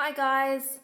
Hi guys!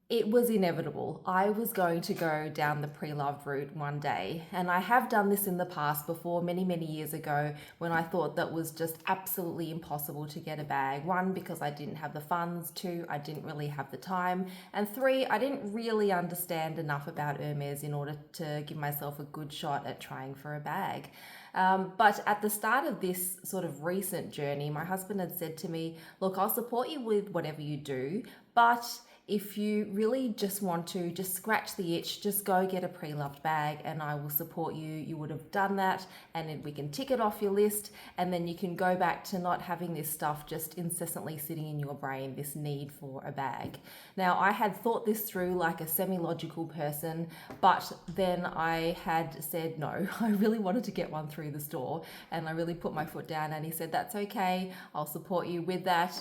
It was inevitable. I was going to go down the pre-loved route one day, and I have done this in the past before, many years ago, when I thought that was just absolutely impossible to get a bag. One, because I didn't have the funds. Two, I didn't really have the time. And three, I didn't really understand enough about Hermes in order to give myself a good shot at trying for a bag. But at the start of this sort of recent journey, my husband had said to me, look, I'll support you with whatever you do, but if you really just want to just scratch the itch, just go get a pre-loved bag and I will support you. You would have done that and then we can tick it off your list, and then you can go back to not having this stuff just incessantly sitting in your brain, this need for a bag. Now, I had thought this through like a semi-logical person, but then I had said no, I really wanted to get one through the store, and I really put my foot down, and he said, that's okay, I'll support you with that,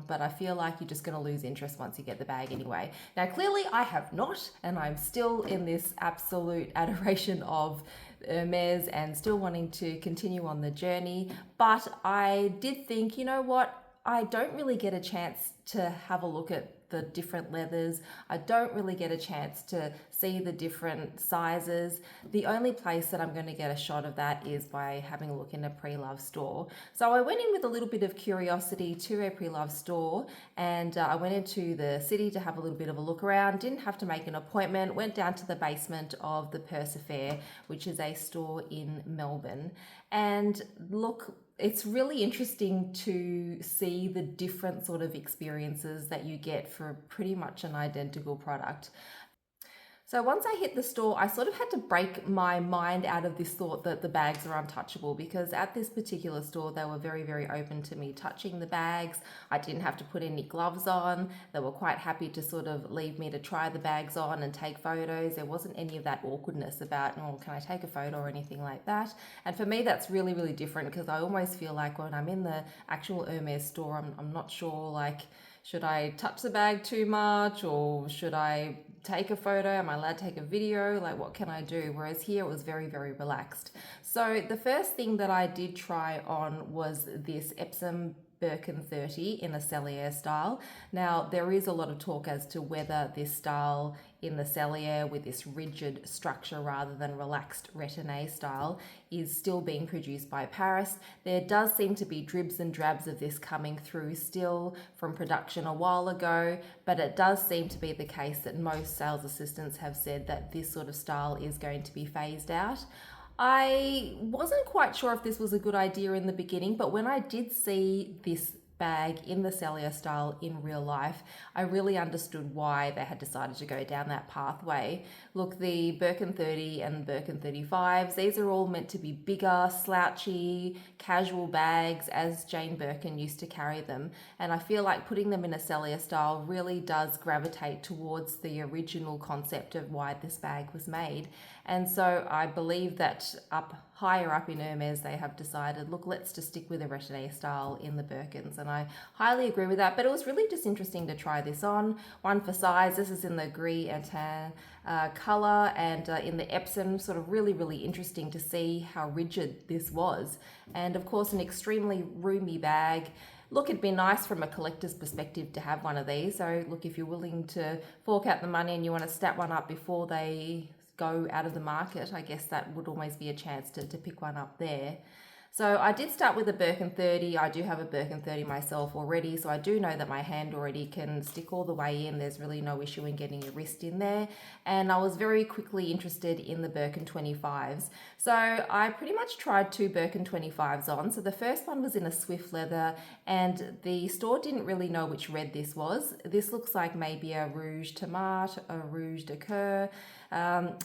but I feel like you're just going to lose interest once you get the bag anyway. Now, clearly I have not, and I'm still in this absolute adoration of Hermes and still wanting to continue on the journey. But I did think, you know what? I don't really get a chance to have a look at the different leathers. I don't really get a chance to see the different sizes. The only place that I'm going to get a shot of that is by having a look in a pre-loved store. So I went in with a little bit of curiosity to a pre-loved store, and I went into the city to have a little bit of a look around. Didn't have to make an appointment. Went down to the basement of the Purse Affair, which is a store in Melbourne. And look, it's really interesting to see the different sort of experiences that you get for pretty much an identical product. So once I hit the store, I sort of had to break my mind out of this thought that the bags are untouchable, because at this particular store, they were very open to me touching the bags. I didn't have to put any gloves on. They were quite happy to sort of leave me to try the bags on and take photos. There wasn't any of that awkwardness about, oh, can I take a photo or anything like that? And for me, that's really different, because I almost feel like when I'm in the actual Hermes store, I'm not sure, like, should I touch the bag too much, or should I take a photo? Am I allowed to take a video? Like, what can I do? Whereas here it was very relaxed. So the first thing that I did try on was this Epsom Birkin 30 in a Sellier style. Now, there is a lot of talk as to whether this style in the Sellier with this rigid structure rather than relaxed retiné style is still being produced by Paris. There does seem to be dribs and drabs of this coming through still from production a while ago, but it does seem to be the case that most sales assistants have said that this sort of style is going to be phased out. I wasn't quite sure if this was a good idea in the beginning, but when I did see this bag in the Sellier style in real life, I really understood why they had decided to go down that pathway. Look, the Birkin 30 and Birkin 35s, these are all meant to be bigger, slouchy, casual bags as Jane Birkin used to carry them. And I feel like putting them in a Sellier style really does gravitate towards the original concept of why this bag was made. And so I believe that higher up in Hermes, they have decided, look, let's just stick with a retiné style in the Birkins. And I highly agree with that. But it was really just interesting to try this on. One for size. This is in the gris and tan color, and in the Epsom, sort of really interesting to see how rigid this was. And of course, an extremely roomy bag. Look, it'd be nice from a collector's perspective to have one of these. So look, if you're willing to fork out the money and you want to snap one up before they go out of the market, I guess that would always be a chance to pick one up there. So I did start with a Birkin 30. I do have a Birkin 30 myself already, so I do know that my hand already can stick all the way in. There's really no issue in getting your wrist in there. And I was very quickly interested in the Birkin 25s. So I pretty much tried two Birkin 25s on. So the first one was in a swift leather, and the store didn't really know which red this was. This looks like maybe a Rouge Tomate, a Rouge de Coeur.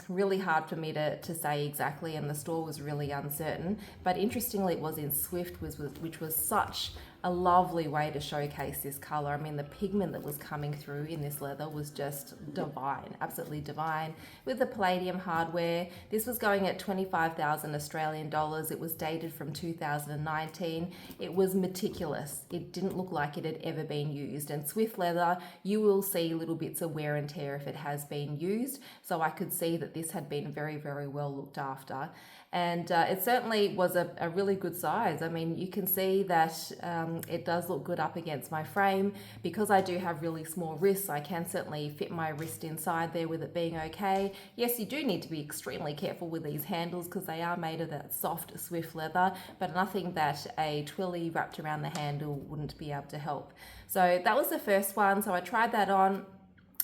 Really hard for me to say exactly, and the store was really uncertain. But interestingly, it was in Swift, which was such a lovely way to showcase this color. I mean, the pigment that was coming through in this leather was just divine, absolutely divine, with the palladium hardware. This was going at 25,000 Australian dollars. It was dated from 2019. It was meticulous. It didn't look like it had ever been used. And Swift leather, you will see little bits of wear and tear if it has been used. So I could see that this had been very well looked after. And it certainly was a really good size. I mean, you can see that it does look good up against my frame. Because I do have really small wrists, I can certainly fit my wrist inside there with it being okay. Yes, you do need to be extremely careful with these handles because they are made of that soft, swift leather, but nothing that a twilly wrapped around the handle wouldn't be able to help. So that was the first one. So I tried that on.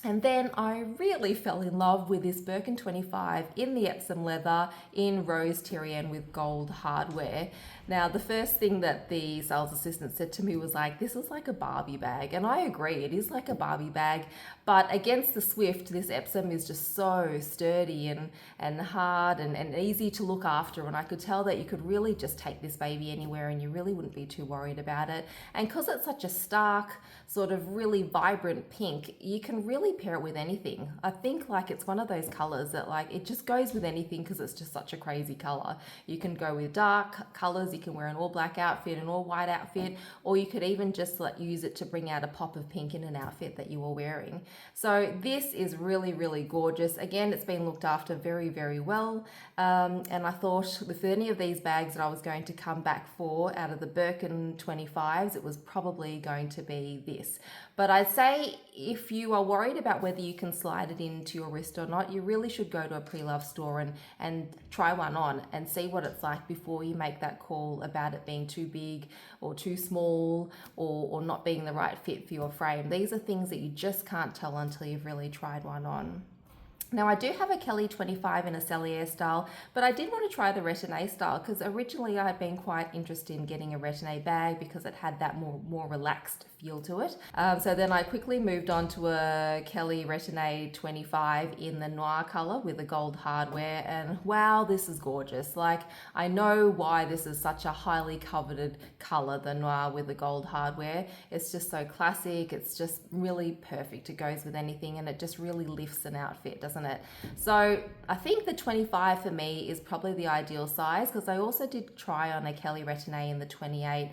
And then I really fell in love with this Birkin 25 in the Epsom leather in rose Tyrian with gold hardware. Now, the first thing that the sales assistant said to me was like, this is like a Barbie bag. And I agree, it is like a Barbie bag. But against the Swift, this Epsom is just so sturdy and hard and easy to look after. And I could tell that you could really just take this baby anywhere and you really wouldn't be too worried about it. And because it's such a stark, sort of really vibrant pink, you can really pair it with anything. I think like it's one of those colors that like it just goes with anything because it's just such a crazy color. You can go with dark colors, you can wear an all black outfit, an all white outfit, or you could even just like use it to bring out a pop of pink in an outfit that you were wearing. So this is really, really gorgeous. Again, it's been looked after very, very well. And I thought with any of these bags that I was going to come back for out of the Birkin 25s, it was probably going to be this. But I'd say if you are worried about whether you can slide it into your wrist or not, you really should go to a Preloved store and try one on and see what it's like before you make that call about it being too big or too small or not being the right fit for your frame. These are things that you just can't tell until you've really tried one on. Now I do have a K25 in a Sellier style, but I did want to try the Retin-A style because originally I had been quite interested in getting a Retin-A bag because it had that more relaxed feel to it. So then I quickly moved on to a Kelly Retin-A 25 in the noir color with the gold hardware, and wow, this is gorgeous. Like, I know why this is such a highly coveted color, the noir with the gold hardware. It's just so classic. It's just really perfect. It goes with anything and it just really lifts an outfit, doesn't it? So I think the 25 for me is probably the ideal size because I also did try on a Kelly Retin-A in the 28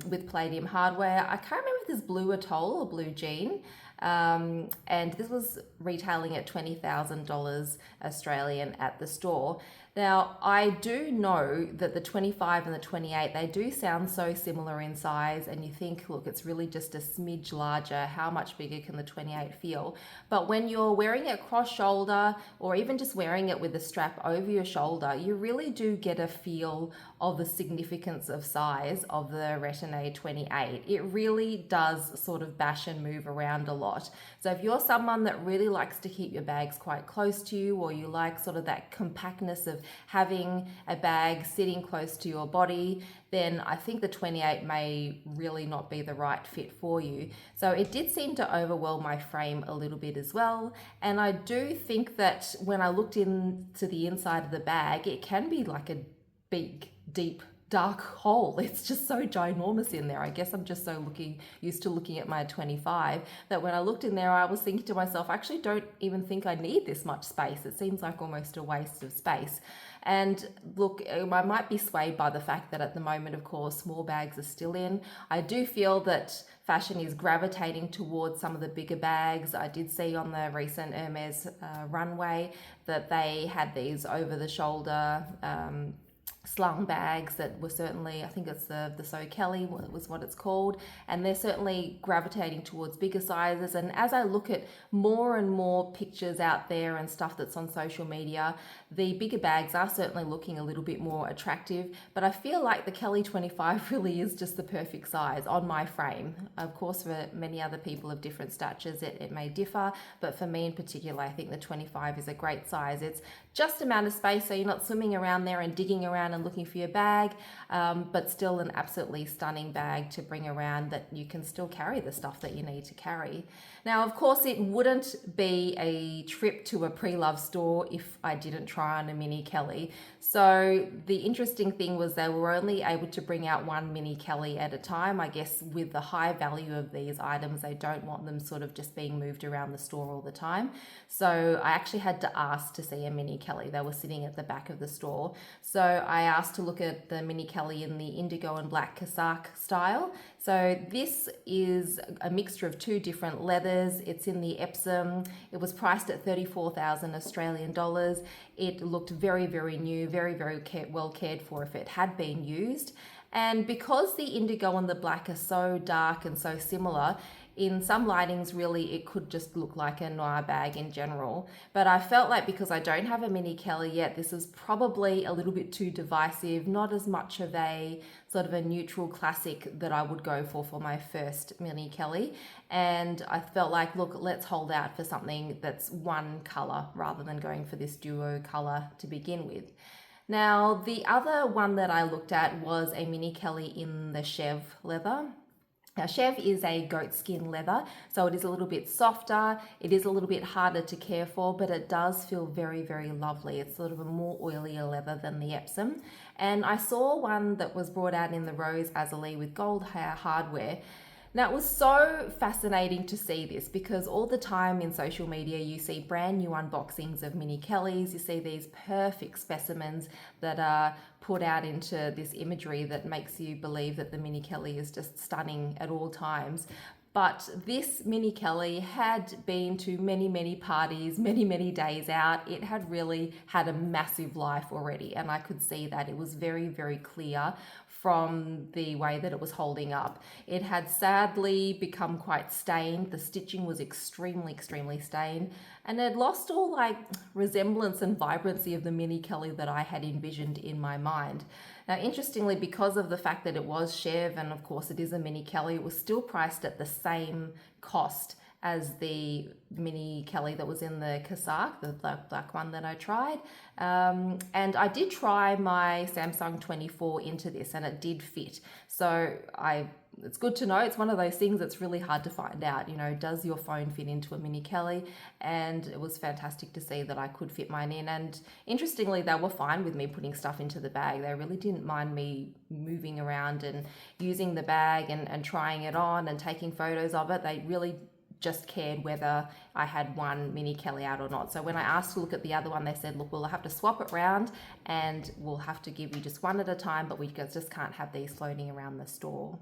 with palladium hardware. I can't remember if this blue atoll or blue jean. And this was retailing at $20,000 Australian at the store. Now, I do know that the 25 and the 28, they do sound so similar in size, and you think, look, it's really just a smidge larger. How much bigger can the 28 feel? But when you're wearing it cross shoulder or even just wearing it with the strap over your shoulder, you really do get a feel of the significance of size of the Retin-A 28. It really does sort of bash and move around a lot. So if you're someone that really likes to keep your bags quite close to you, or you like sort of that compactness of having a bag sitting close to your body, then I think the 28 may really not be the right fit for you. So it did seem to overwhelm my frame a little bit as well. And I do think that when I looked into the inside of the bag, it can be like a big, deep, dark hole. It's just so ginormous in there. I guess I'm just so used to looking at my 25 that when I looked in there, I was thinking to myself, I actually don't even think I need this much space. It seems like almost a waste of space. And look, I might be swayed by the fact that at the moment, of course, small bags are still in. I do feel that fashion is gravitating towards some of the bigger bags. I did see on the recent Hermes runway that they had these over the shoulder slung bags that were certainly, I think it's the So Kelly was what it's called, and they're certainly gravitating towards bigger sizes. And as I look at more and more pictures out there and stuff that's on social media, the bigger bags are certainly looking a little bit more attractive, but I feel like the Kelly 25 really is just the perfect size on my frame. Of course, for many other people of different statures, it may differ, but for me in particular, I think the 25 is a great size. It's just amount of space, so you're not swimming around there and digging around and looking for your bag, but still an absolutely stunning bag to bring around that you can still carry the stuff that you need to carry. Now, of course, it wouldn't be a trip to a Preloved store if I didn't try on a mini Kelly. So the interesting thing was they were only able to bring out one mini Kelly at a time. I guess with the high value of these items, they don't want them sort of just being moved around the store all the time. So I actually had to ask to see a mini Kelly. They were sitting at the back of the store. So I asked to look at the mini Kelly in the indigo and black casaque style. So this is a mixture of two different leathers. It's in the Epsom. It was priced at 34,000 Australian dollars. It looked very, very new, very, very well cared for if it had been used. And because the indigo and the black are so dark and so similar, in some lightings, really, it could just look like a noir bag in general. But I felt like because I don't have a mini Kelly yet, this is probably a little bit too divisive, not as much of a sort of a neutral classic that I would go for my first mini Kelly. And I felt like, look, let's hold out for something that's one color rather than going for this duo color to begin with. Now, the other one that I looked at was a mini Kelly in the Chev leather. Now, Chev is a goat skin leather, so it is a little bit softer, it is a little bit harder to care for, but it does feel very, very lovely. It's sort of a more oilier leather than the Epsom. And I saw one that was brought out in the rose azaleigh with gold hair hardware. Now, it was so fascinating to see this because all the time in social media you see brand new unboxings of mini Kellys, you see these perfect specimens that are put out into this imagery that makes you believe that the mini Kelly is just stunning at all times. But this mini Kelly had been to many, many parties, many, many days out. It had really had a massive life already, and I could see that. It was very, very clear from the way that it was holding up. It had sadly become quite stained. The stitching was extremely, extremely stained, and it lost all like resemblance and vibrancy of the mini Kelly that I had envisioned in my mind. Now, interestingly, because of the fact that it was Chev, and of course it is a mini Kelly, it was still priced at the same cost as the mini Kelly that was in the casaque, the black one that I tried. And I did try my Samsung 24 into this and it did fit. So it's good to know. It's one of those things that's really hard to find out, you know, does your phone fit into a mini Kelly? And it was fantastic to see that I could fit mine in. And interestingly, they were fine with me putting stuff into the bag. They really didn't mind me moving around and using the bag and trying it on and taking photos of it. They really just cared whether I had one mini Kelly out or not. So when I asked to look at the other one, they said, look, we'll have to swap it around and we'll have to give you just one at a time, but we just can't have these floating around the store.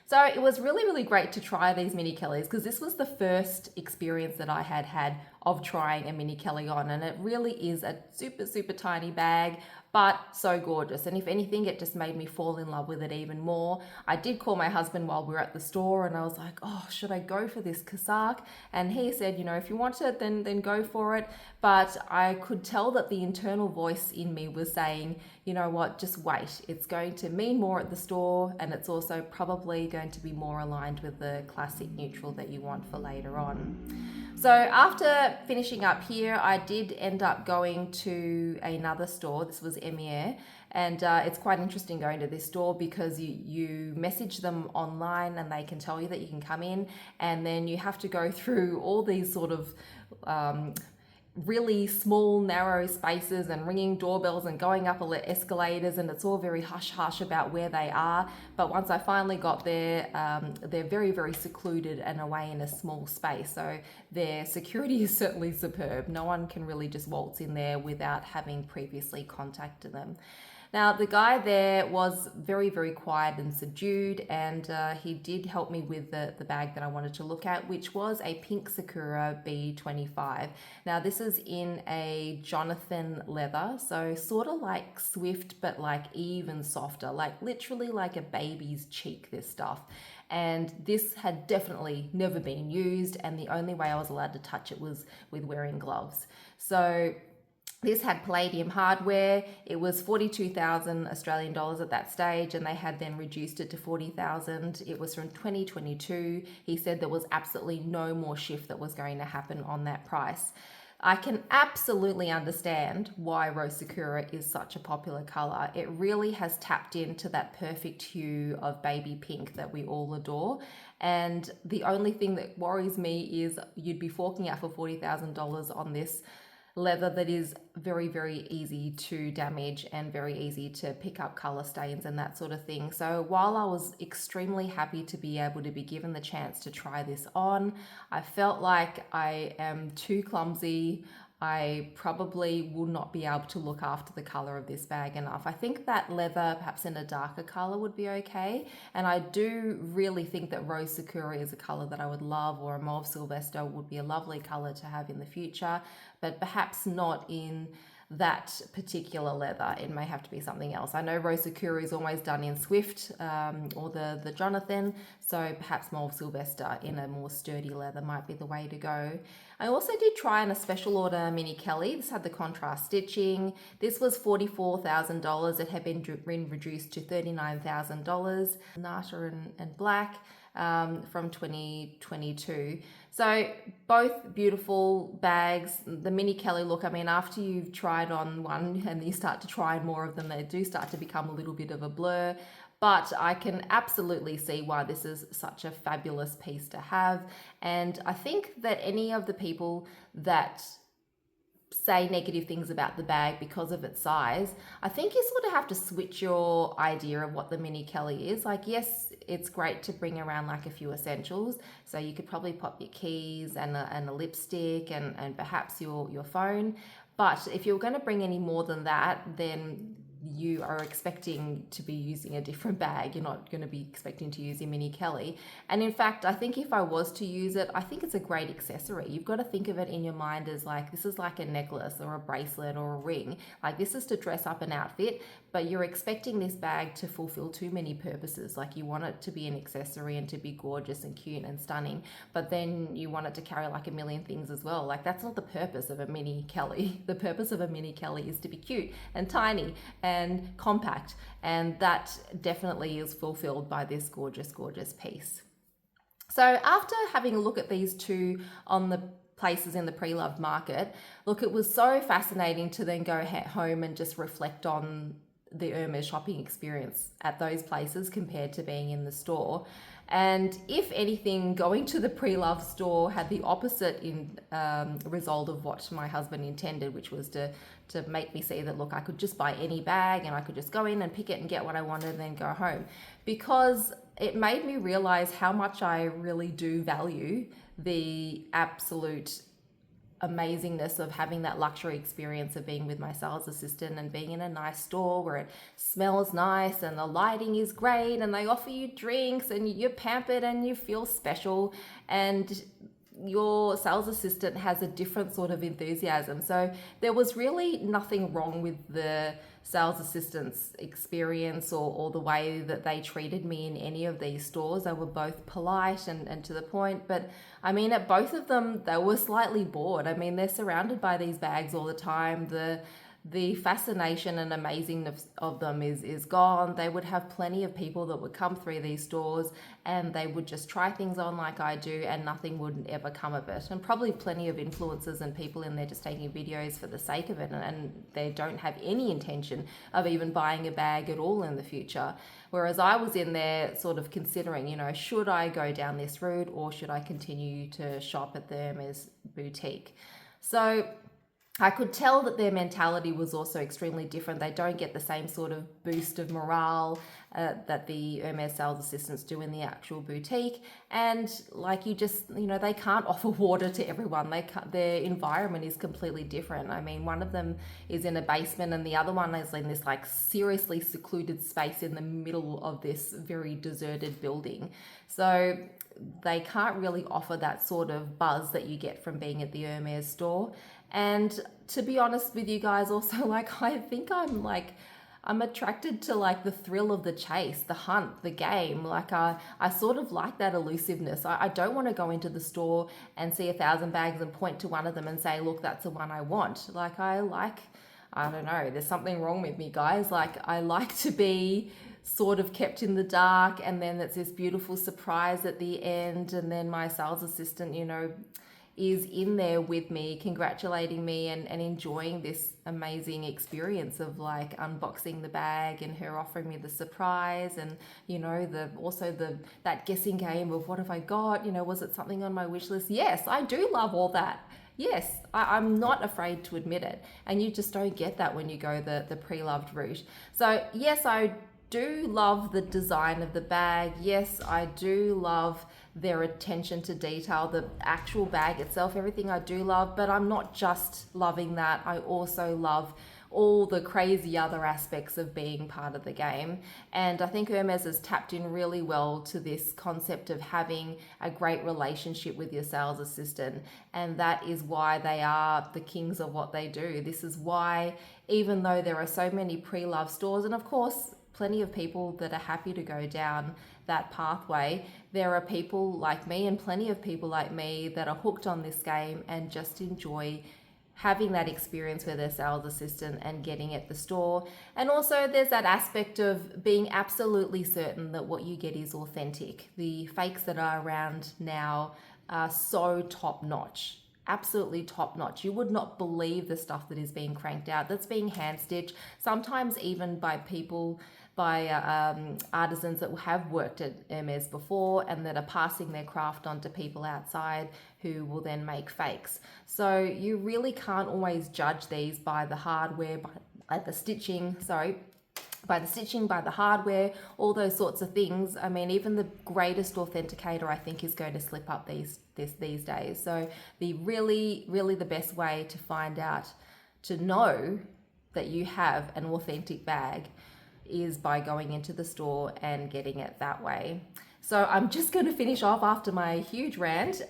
So it was really, really great to try these mini Kellys because this was the first experience that I had of trying a mini Kelly on, and it really is a super, super tiny bag, but so gorgeous. And if anything, it just made me fall in love with it even more. I did call my husband while we were at the store and I was like, oh, should I go for this casaque? And he said, you know, if you want it, then go for it. But I could tell that the internal voice in me was saying, you know what, just wait. It's going to mean more at the store, and it's also probably going to be more aligned with the classic neutral that you want for later on. So after finishing up here, I did end up going to another store. This was Hermes, and it's quite interesting going to this store because you message them online and they can tell you that you can come in, and then you have to go through all these sort of really small narrow spaces and ringing doorbells and going up escalators, and it's all very hush about where they are. But once I finally got there, they're very, very secluded and away in a small space, so their security is certainly superb. No one can really just waltz in there without having previously contacted them. Now, the guy there was very, very quiet and subdued, and he did help me with the bag that I wanted to look at, which was a pink Sakura B25. Now, this is in a Jonathan leather, so sort of like Swift, but like even softer, like literally like a baby's cheek, this stuff. And this had definitely never been used, and the only way I was allowed to touch it was with wearing gloves. So this had palladium hardware. It was 42,000 Australian dollars at that stage, and they had then reduced it to 40,000. It was from 2022. He said there was absolutely no more shift that was going to happen on that price. I can absolutely understand why Rose Sakura is such a popular color. It really has tapped into that perfect hue of baby pink that we all adore. And the only thing that worries me is you'd be forking out for $40,000 on this leather that is very, very easy to damage and very easy to pick up color stains and that sort of thing. So while I was extremely happy to be able to be given the chance to try this on, I felt like I am too clumsy. I probably will not be able to look after the color of this bag enough. I think that leather, perhaps in a darker color, would be okay. And I do really think that rose sakura is a color that I would love, or a mauve sylvester would be a lovely color to have in the future, but perhaps not in that particular leather. It may have to be something else. I know rose sakura is always done in Swift or the Jonathan, so perhaps mauve sylvester in a more sturdy leather might be the way to go. I also did try on a special order mini Kelly. This had the contrast stitching. This was $44,000. It had been reduced to $39,000. Nata and black from 2022. So both beautiful bags. The mini Kelly look, I mean, after you've tried on one and you start to try more of them, they do start to become a little bit of a blur. But I can absolutely see why this is such a fabulous piece to have. And I think that any of the people that say negative things about the bag because of its size, I think you sort of have to switch your idea of what the mini Kelly is. Like, yes, it's great to bring around like a few essentials. So you could probably pop your keys and a lipstick and perhaps your phone. But if you're going to bring any more than that, then you are expecting to be using a different bag. You're not going to be expecting to use your mini Kelly. And in fact, I think if I was to use it, I think it's a great accessory. You've got to think of it in your mind as like, this is like a necklace or a bracelet or a ring. Like, this is to dress up an outfit, but you're expecting this bag to fulfill too many purposes. Like, you want it to be an accessory and to be gorgeous and cute and stunning, but then you want it to carry like a million things as well. Like, that's not the purpose of a mini Kelly. The purpose of a mini Kelly is to be cute and tiny and compact, and that definitely is fulfilled by this gorgeous, gorgeous piece. So after having a look at these two on the places in the pre-loved market, look, it was so fascinating to then go home and just reflect on the Hermes shopping experience at those places compared to being in the store. And if anything, going to the pre-loved store had the opposite result of what my husband intended, which was to make me see that, look, I could just buy any bag and I could just go in and pick it and get what I wanted and then go home. Because it made me realize how much I really do value the absolute amazingness of having that luxury experience of being with my sales assistant and being in a nice store where it smells nice and the lighting is great and they offer you drinks and you're pampered and you feel special, and your sales assistant has a different sort of enthusiasm. So there was really nothing wrong with the sales assistant's experience or the way that they treated me in any of these stores. They were both polite and to the point, but I mean, at both of them, they were slightly bored. I mean, they're surrounded by these bags all the time. The fascination and amazingness of them is gone. They would have plenty of people that would come through these stores and they would just try things on like I do, and nothing would ever come of it. And probably plenty of influencers and people in there just taking videos for the sake of it, and they don't have any intention of even buying a bag at all in the future. Whereas I was in there sort of considering, you know, should I go down this route or should I continue to shop at the Hermes boutique? So I could tell that their mentality was also extremely different. They don't get the same sort of boost of morale that the Hermes sales assistants do in the actual boutique. And like, you just, you know, they can't offer water to everyone. Their environment is completely different. I mean, one of them is in a basement and the other one is in this like seriously secluded space in the middle of this very deserted building. So they can't really offer that sort of buzz that you get from being at the Hermes store. And to be honest with you guys, also, like, I think I'm attracted to like the thrill of the chase, the hunt, the game. Like I sort of like that elusiveness. I don't want to go into the store and see 1,000 bags and point to one of them and say, look, that's the one I want. Like I don't know, there's something wrong with me, guys. Like, I like to be sort of kept in the dark, and then it's this beautiful surprise at the end, and then my sales assistant, you know, is in there with me, congratulating me and enjoying this amazing experience of like unboxing the bag and her offering me the surprise, and you know, that guessing game of what have I got, you know, was it something on my wish list? Yes, I do love all that. Yes, I'm not afraid to admit it, and you just don't get that when you go the pre-loved route. So yes, I do love the design of the bag. Yes, I do love their attention to detail, the actual bag itself, everything I do love, but I'm not just loving that. I also love all the crazy other aspects of being part of the game. And I think Hermes has tapped in really well to this concept of having a great relationship with your sales assistant. And that is why they are the kings of what they do. This is why, even though there are so many pre-loved stores, and of course, plenty of people that are happy to go down that pathway, there are people like me and plenty of people like me that are hooked on this game and just enjoy having that experience with their sales assistant and getting at the store. And also there's that aspect of being absolutely certain that what you get is authentic. The fakes that are around now are so top notch, absolutely top notch. You would not believe the stuff that is being cranked out, that's being hand stitched, sometimes even by people, by artisans that have worked at Hermes before and that are passing their craft on to people outside who will then make fakes. So you really can't always judge these by the hardware, by the stitching, by the hardware, all those sorts of things. I mean, even the greatest authenticator, I think, is going to slip up these days. So the really the best way to find out, to know that you have an authentic bag, is by going into the store and getting it that way. So I'm just going to finish off after my huge rant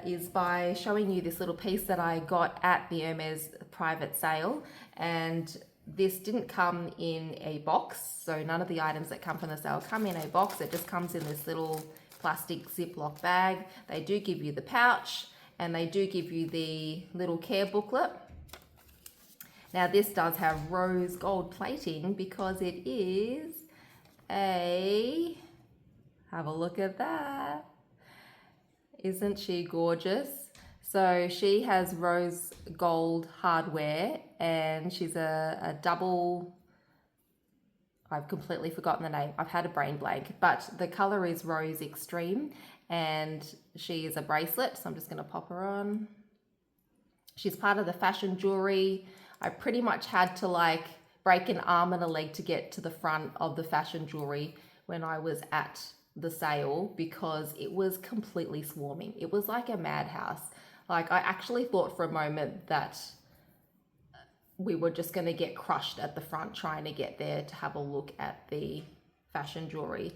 is by showing you this little piece that I got at the Hermes private sale. And this didn't come in a box, so none of the items that come from the sale come in a box. It just comes in this little plastic Ziploc bag. They do give you the pouch and they do give you the little care booklet. Now this does have rose gold plating because it is a, have a look at that. Isn't she gorgeous? So she has rose gold hardware and she's a double, I've completely forgotten the name. I've had a brain blank, but the color is Rose Extreme and she is a bracelet. So I'm just gonna pop her on. She's part of the fashion jewelry. I pretty much had to like break an arm and a leg to get to the front of the fashion jewelry when I was at the sale because it was completely swarming. It was like a madhouse. Like I actually thought for a moment that we were just going to get crushed at the front trying to get there to have a look at the fashion jewelry.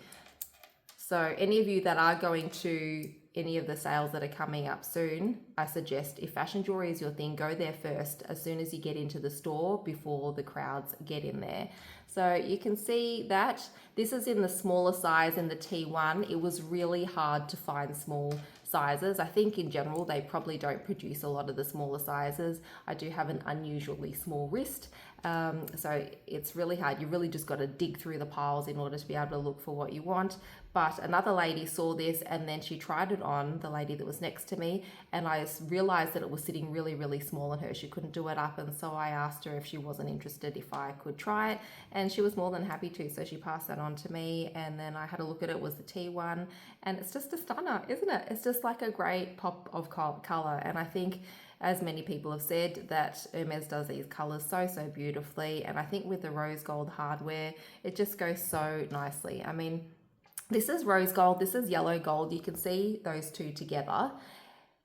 So any of you that are going to any of the sales that are coming up soon, I suggest if fashion jewelry is your thing, go there first as soon as you get into the store before the crowds get in there. So you can see that this is in the smaller size in the T1. It was really hard to find small sizes. I think in general they probably don't produce a lot of the smaller sizes. I do have an unusually small wrist, so it's really hard. You really just got to dig through the piles in order to be able to look for what you want. But another lady saw this and then she tried it on, the lady that was next to me, and I realized that it was sitting really small on her. She couldn't do it up, and so I asked her if she wasn't interested, if I could try it, and she was more than happy to. So she passed that on to me, and then I had a look at it. It was the T1, and it's just a stunner, isn't it? It's just like a great pop of color, and I think, as many people have said, that Hermes does these colors so beautifully, and I think with the rose gold hardware, it just goes so nicely. I mean, this is rose gold, this is yellow gold. You can see those two together.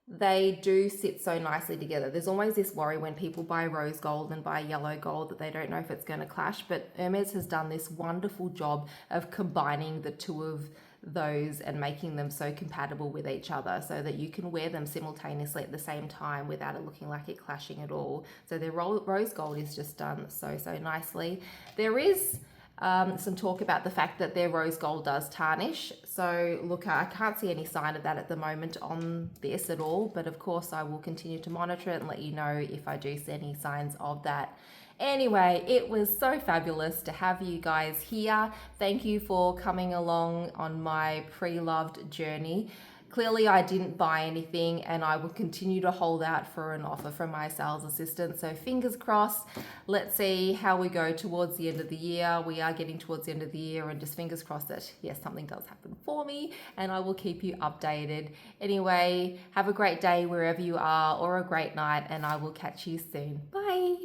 They do sit so nicely together. There's always this worry when people buy rose gold and buy yellow gold that they don't know if it's going to clash, but Hermes has done this wonderful job of combining the two of those and making them so compatible with each other so that you can wear them simultaneously at the same time without it looking like it clashing at all. So the rose gold is just done so nicely. There is some talk about the fact that their rose gold does tarnish. So look, I can't see any sign of that at the moment on this at all, but of course I will continue to monitor it and let you know if I do see any signs of that. Anyway, it was so fabulous to have you guys here. Thank you for coming along on my pre-loved journey. Clearly I didn't buy anything and I will continue to hold out for an offer from my sales assistant. So fingers crossed. Let's see how we go towards the end of the year. We are getting towards the end of the year, and just fingers crossed that yes, something does happen for me, and I will keep you updated. Anyway, have a great day wherever you are, or a great night, and I will catch you soon. Bye.